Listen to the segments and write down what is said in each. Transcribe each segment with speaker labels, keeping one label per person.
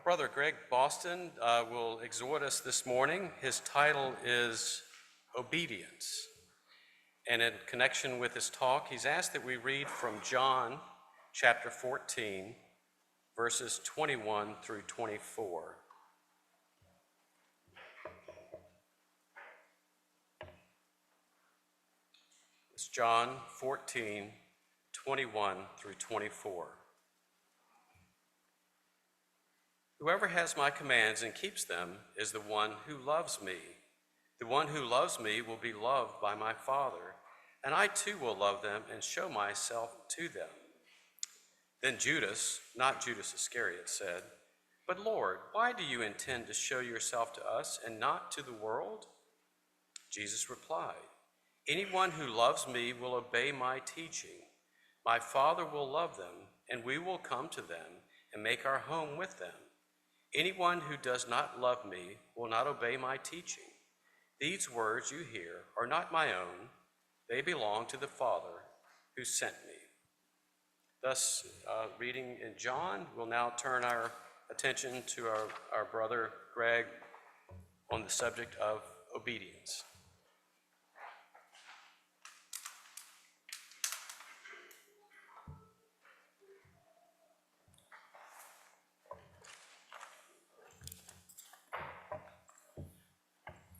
Speaker 1: Brother Greg Boston will exhort us this morning. His title is Obedience. And in connection with his talk, he's asked that we read from John chapter 14, verses 21 through 24. It's John 14, 21 through 24. Whoever has my commands and keeps them is the one who loves me. The one who loves me will be loved by my Father, and I too will love them and show myself to them. Then Judas, not Judas Iscariot, said, "But Lord, why do you intend to show yourself to us and not to the world?" Jesus replied, "Anyone who loves me will obey my teaching. My Father will love them, and we will come to them and make our home with them. Anyone who does not love me will not obey my teaching. These words you hear are not my own. They belong to the Father who sent me." Thus, reading in John, we'll now turn our attention to our brother Greg on the subject of obedience.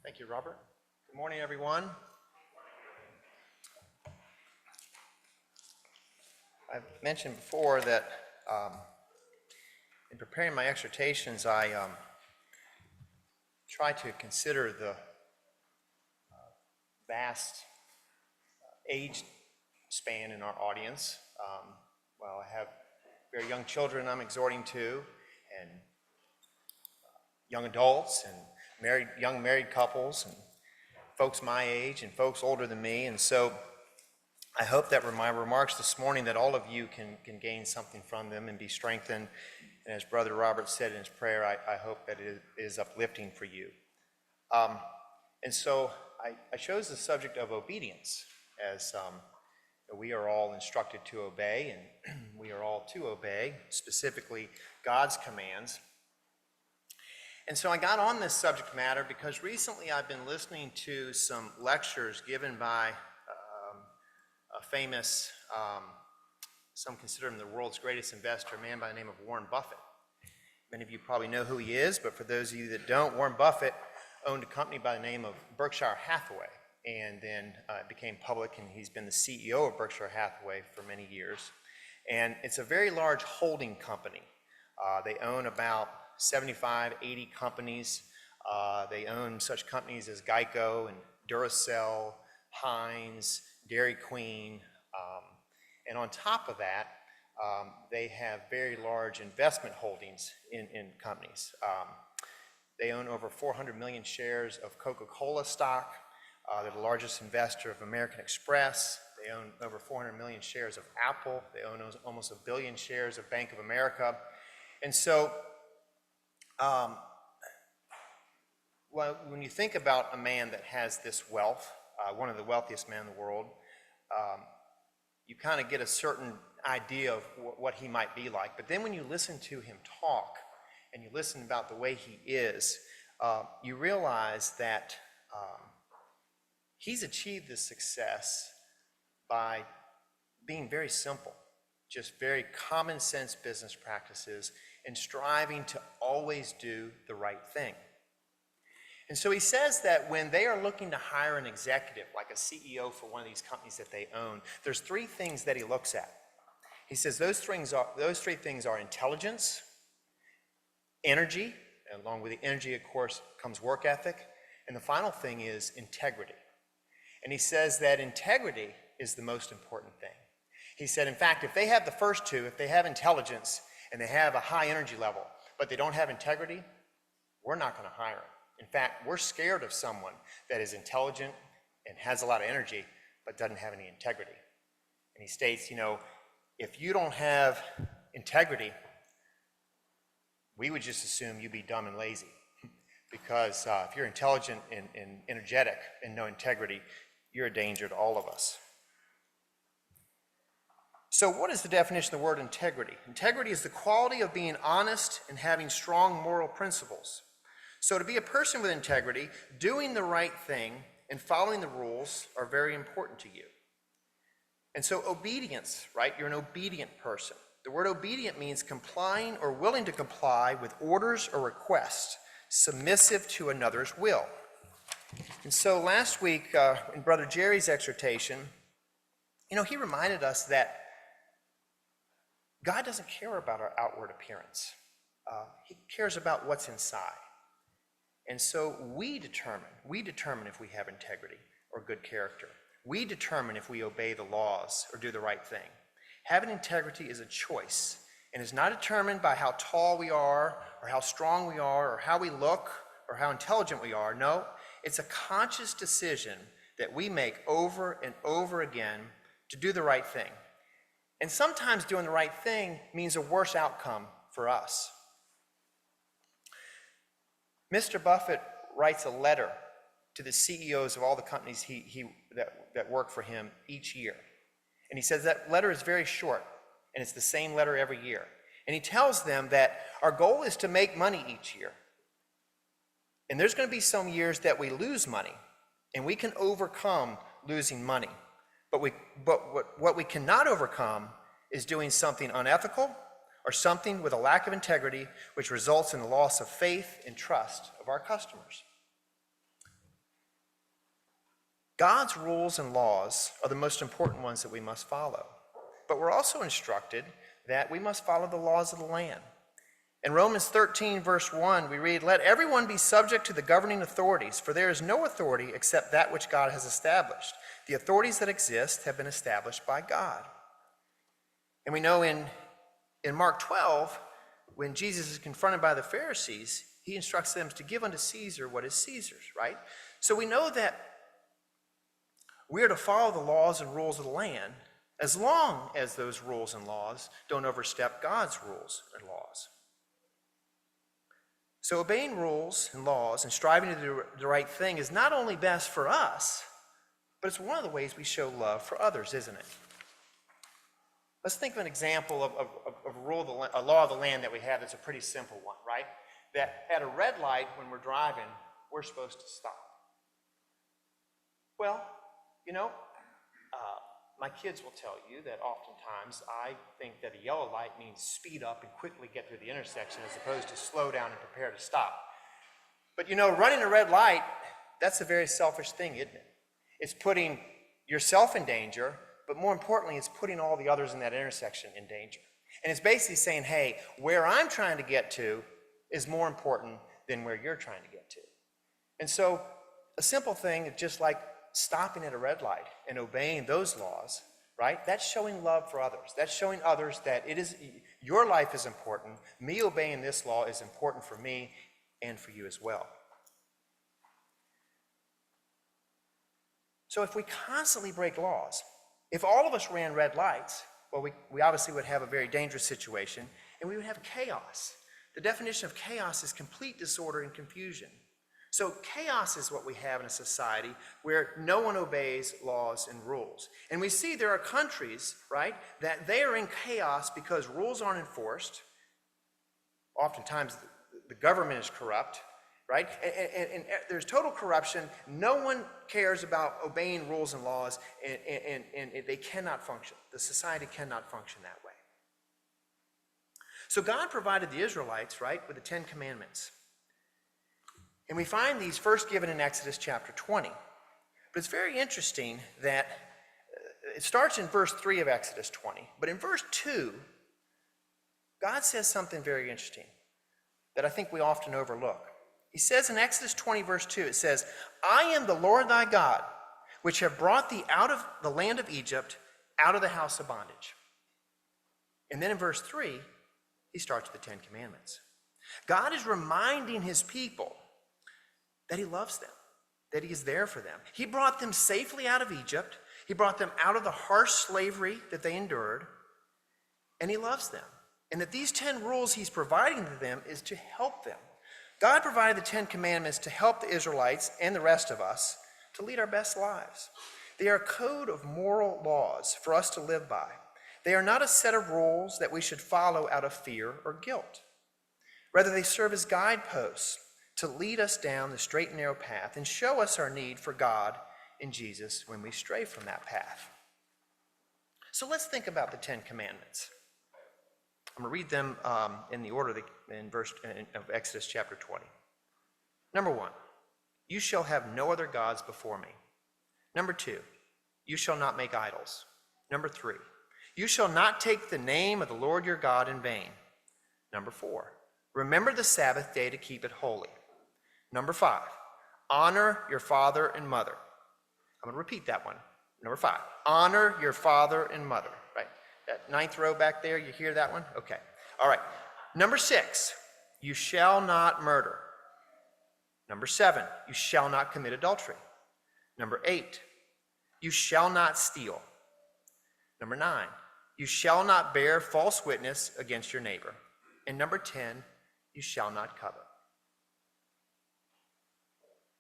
Speaker 2: Thank you, Robert. Good morning, everyone. I've mentioned before that in preparing my exhortations, I try to consider the vast age span in our audience. Well, I have very young children I'm exhorting to, and young adults, and young married couples, and folks my age, and folks older than me. And so I hope that my remarks this morning, that all of you can gain something from them and be strengthened. And as Brother Robert said in his prayer, I hope that it is uplifting for you. And so I chose the subject of obedience, as we are all instructed to obey, and we are all to obey, specifically God's commands. And so I got on this subject matter because recently I've been listening to some lectures given by a famous, some consider him the world's greatest investor, a man by the name of Warren Buffett. Many of you probably know who he is, but for those of you that don't, Warren Buffett owned a company by the name of Berkshire Hathaway, and then it became public, and he's been the CEO of Berkshire Hathaway for many years. And it's a very large holding company. They own about 75, 80 companies. They own such companies as Geico and Duracell, Heinz, Dairy Queen, and on top of that, they have very large investment holdings in companies. They own over 400 million shares of Coca-Cola stock. They're the largest investor of American Express. They own over 400 million shares of Apple. They own almost 1 billion shares of Bank of America. And so, well, when you think about a man that has this wealth, one of the wealthiest men in the world, you kind of get a certain idea of what he might be like. But then when you listen to him talk, and you listen about the way he is, you realize that he's achieved this success by being very simple, just very common sense business practices, and striving to always do the right thing. And so he says that when they are looking to hire an executive, like a CEO for one of these companies that they own, there's 3 things that he looks at. He says those 3 things are intelligence, energy, and along with the energy, of course, comes work ethic, and the final thing is integrity. And he says that integrity is the most important thing. He said, in fact, if they have the first 2, if they have intelligence and they have a high energy level, but they don't have integrity, we're not going to hire them. In fact, we're scared of someone that is intelligent and has a lot of energy, but doesn't have any integrity. And he states, if you don't have integrity, we would just assume you be dumb and lazy. Because if you're intelligent and energetic and no integrity, you're a danger to all of us. So what is the definition of the word integrity? Integrity is the quality of being honest and having strong moral principles. So to be a person with integrity, doing the right thing and following the rules are very important to you. And so obedience, right? You're an obedient person. The word obedient means complying or willing to comply with orders or requests, submissive to another's will. And so last week in Brother Jerry's exhortation, he reminded us that God doesn't care about our outward appearance. He cares about what's inside. And so we determine if we have integrity or good character. We determine if we obey the laws or do the right thing. Having integrity is a choice and is not determined by how tall we are or how strong we are or how we look or how intelligent we are. No, it's a conscious decision that we make over and over again to do the right thing. And sometimes doing the right thing means a worse outcome for us. Mr. Buffett writes a letter to the CEOs of all the companies that work for him each year. And he says that letter is very short, and it's the same letter every year. And he tells them that our goal is to make money each year. And there's going to be some years that we lose money, and we can overcome losing money. But what we cannot overcome is doing something unethical or something with a lack of integrity, which results in the loss of faith and trust of our customers. God's rules and laws are the most important ones that we must follow. But we're also instructed that we must follow the laws of the land. In Romans 13, verse 1, we read, "Let everyone be subject to the governing authorities, for there is no authority except that which God has established. The authorities that exist have been established by God." And we know in Mark 12, when Jesus is confronted by the Pharisees, he instructs them to give unto Caesar what is Caesar's, right? So we know that we are to follow the laws and rules of the land as long as those rules and laws don't overstep God's rules and laws. So obeying rules and laws and striving to do the right thing is not only best for us, but it's one of the ways we show love for others, isn't it? Let's think of an example of a law of the land that we have that's a pretty simple one, right? That at a red light when we're driving, we're supposed to stop. Well, my kids will tell you that oftentimes I think that a yellow light means speed up and quickly get through the intersection as opposed to slow down and prepare to stop. But running a red light, that's a very selfish thing, isn't it? It's putting yourself in danger, but more importantly, it's putting all the others in that intersection in danger. And it's basically saying, hey, where I'm trying to get to is more important than where you're trying to get to. And so a simple thing, just like stopping at a red light and obeying those laws, right? That's showing love for others. That's showing others that your life is important. Me obeying this law is important for me and for you as well. So if we constantly break laws, if all of us ran red lights, well, we obviously would have a very dangerous situation, and we would have chaos. The definition of chaos is complete disorder and confusion. So chaos is what we have in a society where no one obeys laws and rules. And we see there are countries, right, that they are in chaos because rules aren't enforced. Oftentimes the government is corrupt, right? And there's total corruption. No one cares about obeying rules and laws, and they cannot function. The society cannot function that way. So God provided the Israelites, right, with the 10 Commandments. And we find these first given in Exodus chapter 20. But it's very interesting that it starts in verse 3 of Exodus 20. But in verse 2, God says something very interesting that I think we often overlook. He says in Exodus 20, verse 2, it says, "I am the Lord thy God, which have brought thee out of the land of Egypt, out of the house of bondage." And then in verse 3, he starts with the 10 Commandments. God is reminding his people that he loves them, that he is there for them. He brought them safely out of Egypt. He brought them out of the harsh slavery that they endured, and he loves them. And that these 10 rules he's providing to them is to help them. God provided the 10 Commandments to help the Israelites and the rest of us to lead our best lives. They are a code of moral laws for us to live by. They are not a set of rules that we should follow out of fear or guilt. Rather, they serve as guideposts to lead us down the straight and narrow path and show us our need for God in Jesus when we stray from that path. So let's think about the Ten Commandments. I'm going to read them in the order of Exodus chapter 20. Number 1, you shall have no other gods before me. Number 2, you shall not make idols. Number 3, you shall not take the name of the Lord your God in vain. Number 4, remember the Sabbath day to keep it holy. Number 5, honor your father and mother. I'm going to repeat that one. Number 5, honor your father and mother. Right? That 9th row back there, you hear that one? Okay. All right. Number 6, you shall not murder. Number 7, you shall not commit adultery. Number 8, you shall not steal. Number 9, you shall not bear false witness against your neighbor. And number 10, you shall not covet.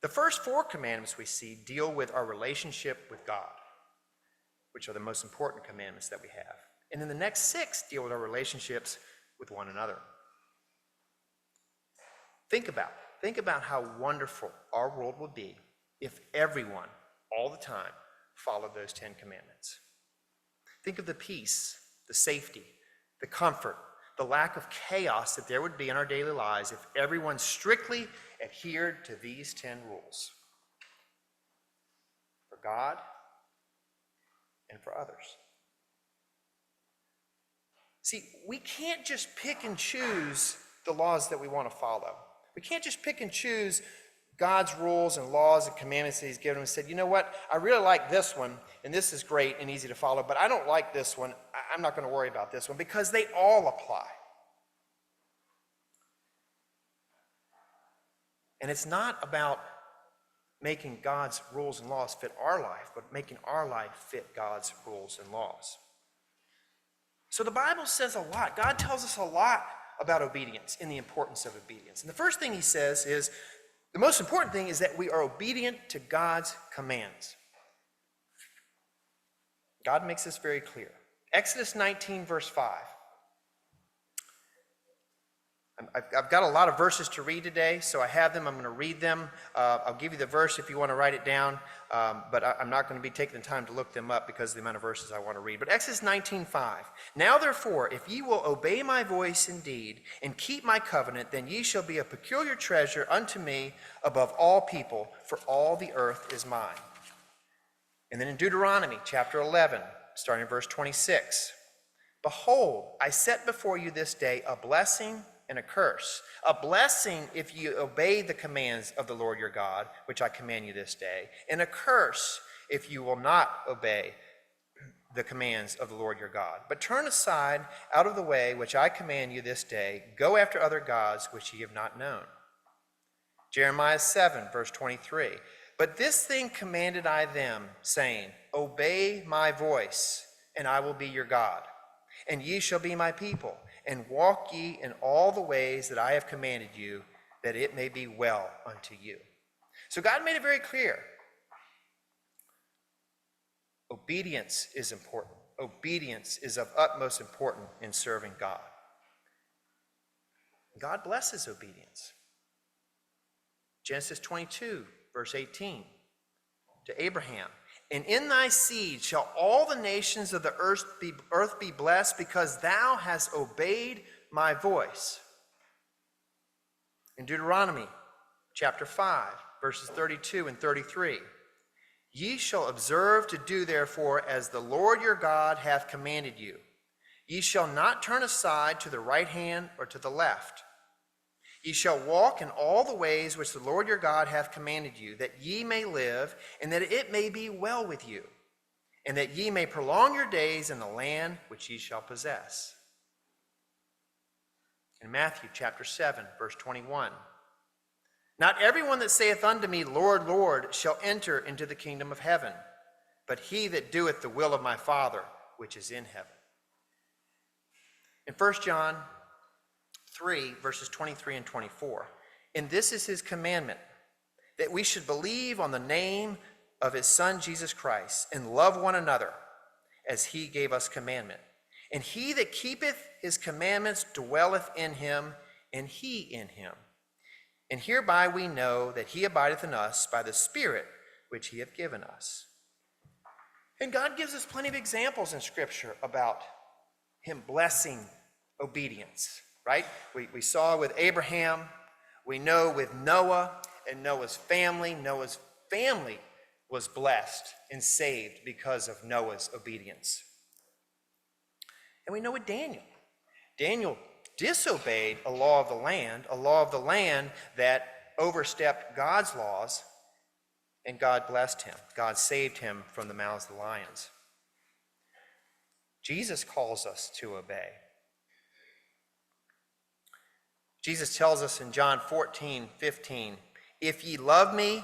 Speaker 2: The first 4 commandments we see deal with our relationship with God, which are the most important commandments that we have. And then the next 6 deal with our relationships with one another. Think about how wonderful our world would be if everyone, all the time, followed those 10 commandments. Think of the peace, the safety, the comfort, the lack of chaos that there would be in our daily lives if everyone strictly adhered to these 10 rules for God and for others. See, we can't just pick and choose the laws that we want to follow. We can't just pick and choose God's rules and laws and commandments that he's given and said, you know what, I really like this one, and this is great and easy to follow, but I don't like this one. I'm not going to worry about this one, because they all apply. And it's not about making God's rules and laws fit our life, but making our life fit God's rules and laws. So the Bible says a lot. God tells us a lot about obedience and the importance of obedience. And the first thing he says is, the most important thing is that we are obedient to God's commands. God makes this very clear. Exodus 19, verse 5. I've got a lot of verses to read today, so I have them. I'm going to read them. I'll give you the verse if you want to write it down, but I'm not going to be taking the time to look them up because of the amount of verses I want to read. But Exodus 19:5. Now therefore, if ye will obey my voice indeed, and keep my covenant, then ye shall be a peculiar treasure unto me above all people, for all the earth is mine. And then in Deuteronomy chapter 11, starting in verse 26. Behold, I set before you this day a blessing and a curse. A blessing if you obey the commands of the Lord your God, which I command you this day, and a curse if you will not obey the commands of the Lord your God. But turn aside out of the way which I command you this day, go after other gods which ye have not known. Jeremiah 7, verse 23. But this thing commanded I them, saying, obey my voice, and I will be your God, and ye shall be my people, and walk ye in all the ways that I have commanded you, that it may be well unto you. So God made it very clear. Obedience is important. Obedience is of utmost importance in serving God. God blesses obedience. Genesis 22, verse 18, to Abraham. And in thy seed shall all the nations of the earth be blessed, because thou hast obeyed my voice. In Deuteronomy chapter 5, verses 32 and 33. Ye shall observe to do therefore as the Lord your God hath commanded you. Ye shall not turn aside to the right hand or to the left. Ye shall walk in all the ways which the Lord your God hath commanded you, that ye may live, and that it may be well with you, and that ye may prolong your days in the land which ye shall possess. In Matthew chapter 7, verse 21. Not everyone that saith unto me, Lord, Lord, shall enter into the kingdom of heaven, but he that doeth the will of my Father which is in heaven. In 1 John 3, verses 23 and 24. And this is his commandment, that we should believe on the name of his Son, Jesus Christ, and love one another as he gave us commandment. And he that keepeth his commandments dwelleth in him, and he in him. And hereby we know that he abideth in us by the Spirit which he hath given us. And God gives us plenty of examples in Scripture about him blessing obedience, right? We saw with Abraham, we know with Noah and Noah's family. Noah's family was blessed and saved because of Noah's obedience. And we know with Daniel. Daniel disobeyed a law of the land that overstepped God's laws, and God blessed him. God saved him from the mouths of the lions. Jesus calls us to obey. Jesus tells us in John 14:15, if ye love me,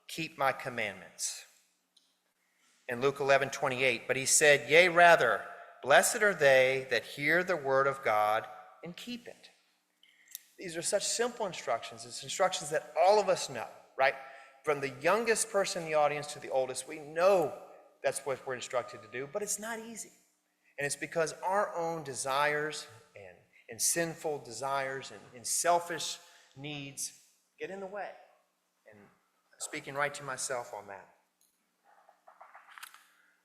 Speaker 2: keep my commandments. In Luke 11:28, but he said, yea, rather, blessed are they that hear the word of God and keep it. These are such simple instructions. It's instructions that all of us know, right? From the youngest person in the audience to the oldest, we know that's what we're instructed to do, but it's not easy. And it's because our own desires and sinful desires and selfish needs get in the way. And I'm speaking right to myself on that.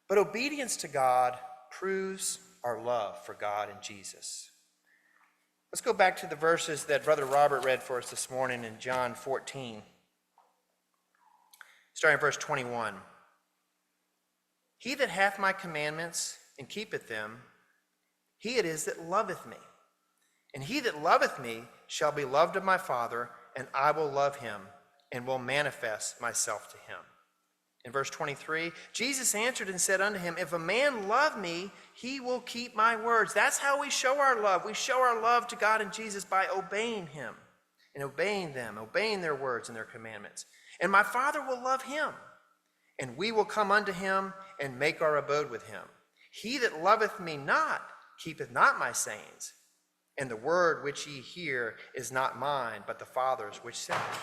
Speaker 2: But obedience to God proves our love for God and Jesus. Let's go back to the verses that Brother Robert read for us this morning in John 14, starting at verse 21. He that hath my commandments and keepeth them, he it is that loveth me. And he that loveth me shall be loved of my Father, and I will love him, and will manifest myself to him. In verse 23, Jesus answered and said unto him, if a man love me, he will keep my words. That's how we show our love. We show our love to God and Jesus by obeying him and obeying them, obeying their words and their commandments. And my Father will love him, and we will come unto him and make our abode with him. He that loveth me not keepeth not my sayings, and the word which ye hear is not mine, but the Father's which sent me.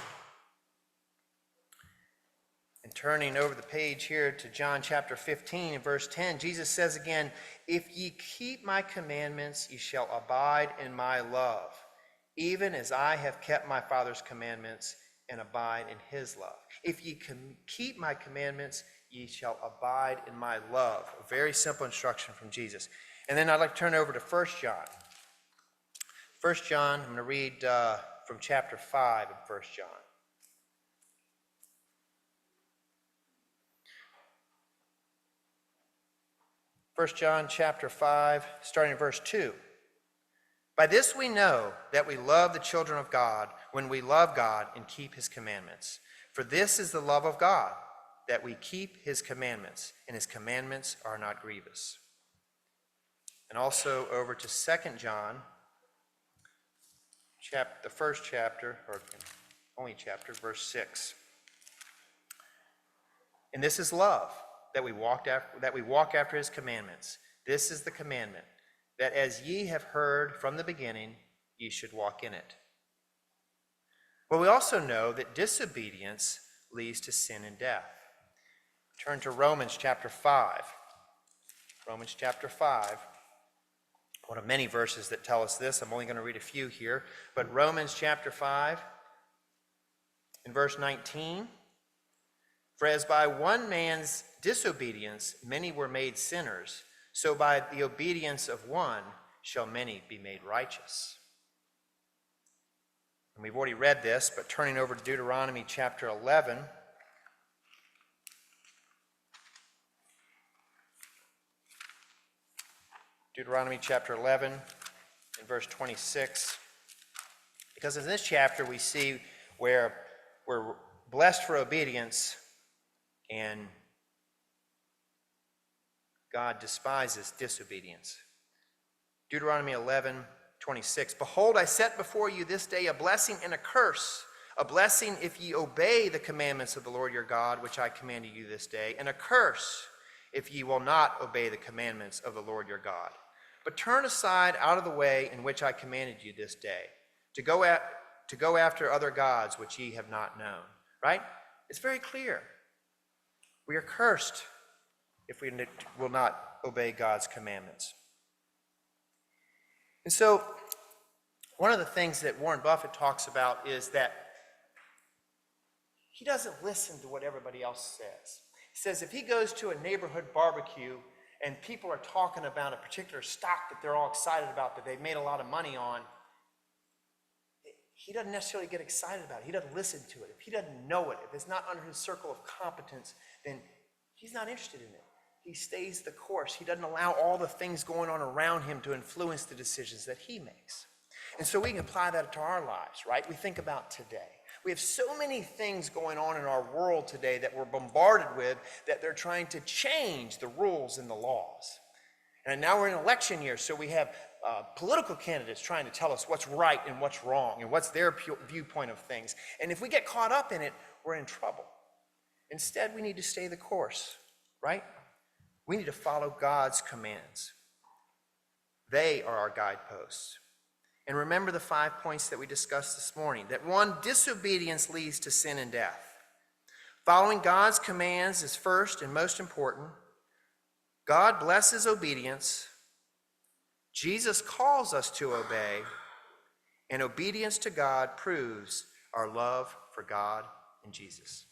Speaker 2: And turning over the page here to John chapter 15 and verse 10, Jesus says again, if ye keep my commandments, ye shall abide in my love, even as I have kept my Father's commandments and abide in his love. If ye keep my commandments, ye shall abide in my love. A very simple instruction from Jesus. And then I'd like to turn over to 1 John. 1 John, I'm going to read from chapter 5 of 1 John. 1 John chapter 5, starting in verse 2. By this we know that we love the children of God, when we love God and keep his commandments. For this is the love of God, that we keep his commandments, and his commandments are not grievous. And also over to 2 John, the first chapter, or only chapter, verse 6. And this is love, that we walk after his commandments. This is the commandment, that as ye have heard from the beginning, ye should walk in it. But we also know that disobedience leads to sin and death. Turn to Romans chapter 5. Romans chapter 5. One of many verses that tell us this. I'm only going to read a few here. But Romans chapter 5, in verse 19. For as by one man's disobedience many were made sinners, so by the obedience of one shall many be made righteous. And we've already read this, but turning over to Deuteronomy chapter 11. Deuteronomy chapter 11 and verse 26. Because in this chapter we see where we're blessed for obedience and God despises disobedience. Deuteronomy 11:26. Behold, I set before you this day a blessing and a curse. A blessing if ye obey the commandments of the Lord your God, which I commanded you this day, and a curse if ye will not obey the commandments of the Lord your God. But turn aside out of the way in which I commanded you this day, to go after other gods which ye have not known. Right? It's very clear. We are cursed if we will not obey God's commandments. And so one of the things that Warren Buffett talks about is that he doesn't listen to what everybody else says. He says if he goes to a neighborhood barbecue and people are talking about a particular stock that they're all excited about, that they've made a lot of money on, he doesn't necessarily get excited about it. He doesn't listen to it. If he doesn't know it, if it's not under his circle of competence, then he's not interested in it. He stays the course. He doesn't allow all the things going on around him to influence the decisions that he makes. And so we can apply that to our lives, right? We think about today. We have so many things going on in our world today that we're bombarded with that they're trying to change the rules and the laws. And now we're in election year, so we have political candidates trying to tell us what's right and what's wrong and what's their viewpoint of things. And if we get caught up in it, we're in trouble. Instead, we need to stay the course, right? We need to follow God's commands. They are our guideposts. And remember the 5 points that we discussed this morning. That 1, disobedience leads to sin and death. Following God's commands is first and most important. God blesses obedience. Jesus calls us to obey. And obedience to God proves our love for God and Jesus.